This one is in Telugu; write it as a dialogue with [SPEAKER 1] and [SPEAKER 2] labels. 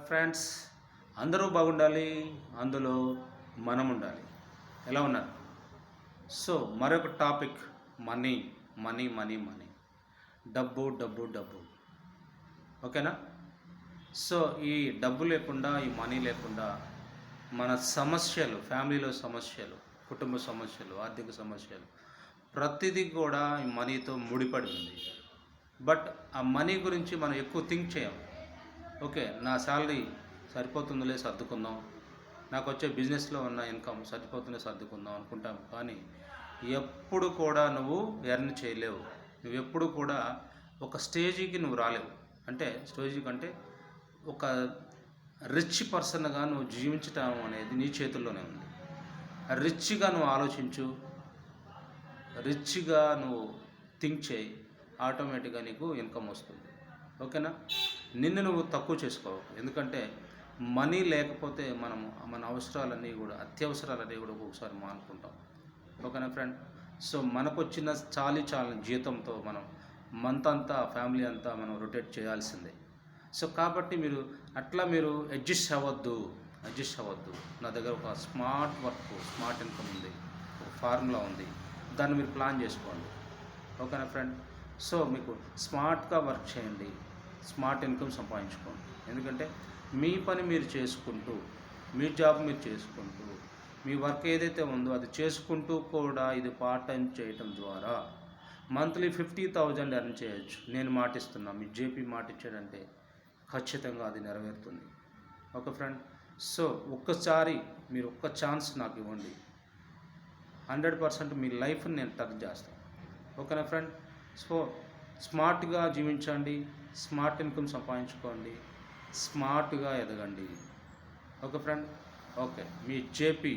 [SPEAKER 1] ఫ్రెండ్స్, అందరూ బాగుండాలి, అందులో మనం ఉండాలి. ఎలా ఉన్నారు? సో మరొక topic, money money money money, డబ్బు డబ్బు డబ్బు. ఓకేనా? సో ఈ డబ్బు లేకుండా, ఈ మనీ లేకుండా మన సమస్యలు, ఫ్యామిలీలో సమస్యలు, కుటుంబ సమస్యలు, ఆర్థిక సమస్యలు, ప్రతిదీ కూడా ఈ మనీతో ముడిపడి ఉంది. బట్ ఆ మనీ గురించి మనం ఎక్కువ థింక్ చేయం. ఓకే, నా శాలరీ సరిపోతుందిలే, సర్దుకుందాం, నాకు వచ్చే బిజినెస్లో ఉన్న ఇన్కమ్ సరిపోతుందిలే, సర్దుకుందాం అనుకుంటాం. కానీ ఎప్పుడు కూడా నువ్వు ఎర్న్ చేయలేవు. నువ్వు ఎప్పుడు కూడా ఒక స్టేజీకి నువ్వు రాలేవు. అంటే స్టేజీకి అంటే ఒక రిచ్ పర్సన్గా నువ్వు జీవించటం అనేది నీ చేతుల్లోనే ఉంది. రిచ్గా నువ్వు ఆలోచించు, రిచ్గా నువ్వు థింక్ చేయి, ఆటోమేటిక్గా నీకు ఇన్కమ్ వస్తుంది. ఓకేనా? నిన్ను నువ్వు తక్కువ చేసుకోవు. ఎందుకంటే మనీ లేకపోతే మనం మన అవసరాలన్నీ కూడా, అత్యవసరాలన్నీ కూడా ఒక్కొక్కసారి మానుకుంటాం. ఓకేనా ఫ్రెండ్? సో మనకు వచ్చిన చాలని జీతంతో మనం మంత్ అంతా, ఫ్యామిలీ అంతా మనం రొటేట్ చేయాల్సిందే. సో కాబట్టి మీరు అడ్జస్ట్ అవ్వద్దు. నా దగ్గర ఒక స్మార్ట్ ఇన్కమ్ ఉంది, ఒక ఫార్ములా ఉంది, దాన్ని మీరు ప్లాన్ చేసుకోండి. ఓకేనా ఫ్రెండ్? సో మీకు స్మార్ట్గా వర్క్ చేయండి, స్మార్ట్ ఇన్కమ్ సంపాదించుకోండి. ఎందుకంటే మీ పని మీరు చేసుకుంటూ, మీ జాబ్ మీరు చేసుకుంటూ, మీ వర్క్ ఏదైతే ఉందో అది చేసుకుంటూ కూడా ఇది పార్ట్ టైం చేయటం ద్వారా మంత్లీ 50,000 ఎర్న్ చేయొచ్చు. నేను మాటిస్తున్నా, మీ జేపీ మాట ఇచ్చాడంటే ఖచ్చితంగా అది నెరవేరుతుంది. Okay friend? సో మీరు ఒక్క ఛాన్స్ నాకు ఇవ్వండి, 100% మీ లైఫ్ని నేను టర్న్ చేస్తాను. ఓకేనా ఫ్రెండ్? సో స్మార్ట్గా జీవించండి, స్మార్ట్ ఇన్కమ్ సంపాదించుకోండి, స్మార్ట్గా ఎదగండి. Okay friend? ఓకే, మీ జేపీ.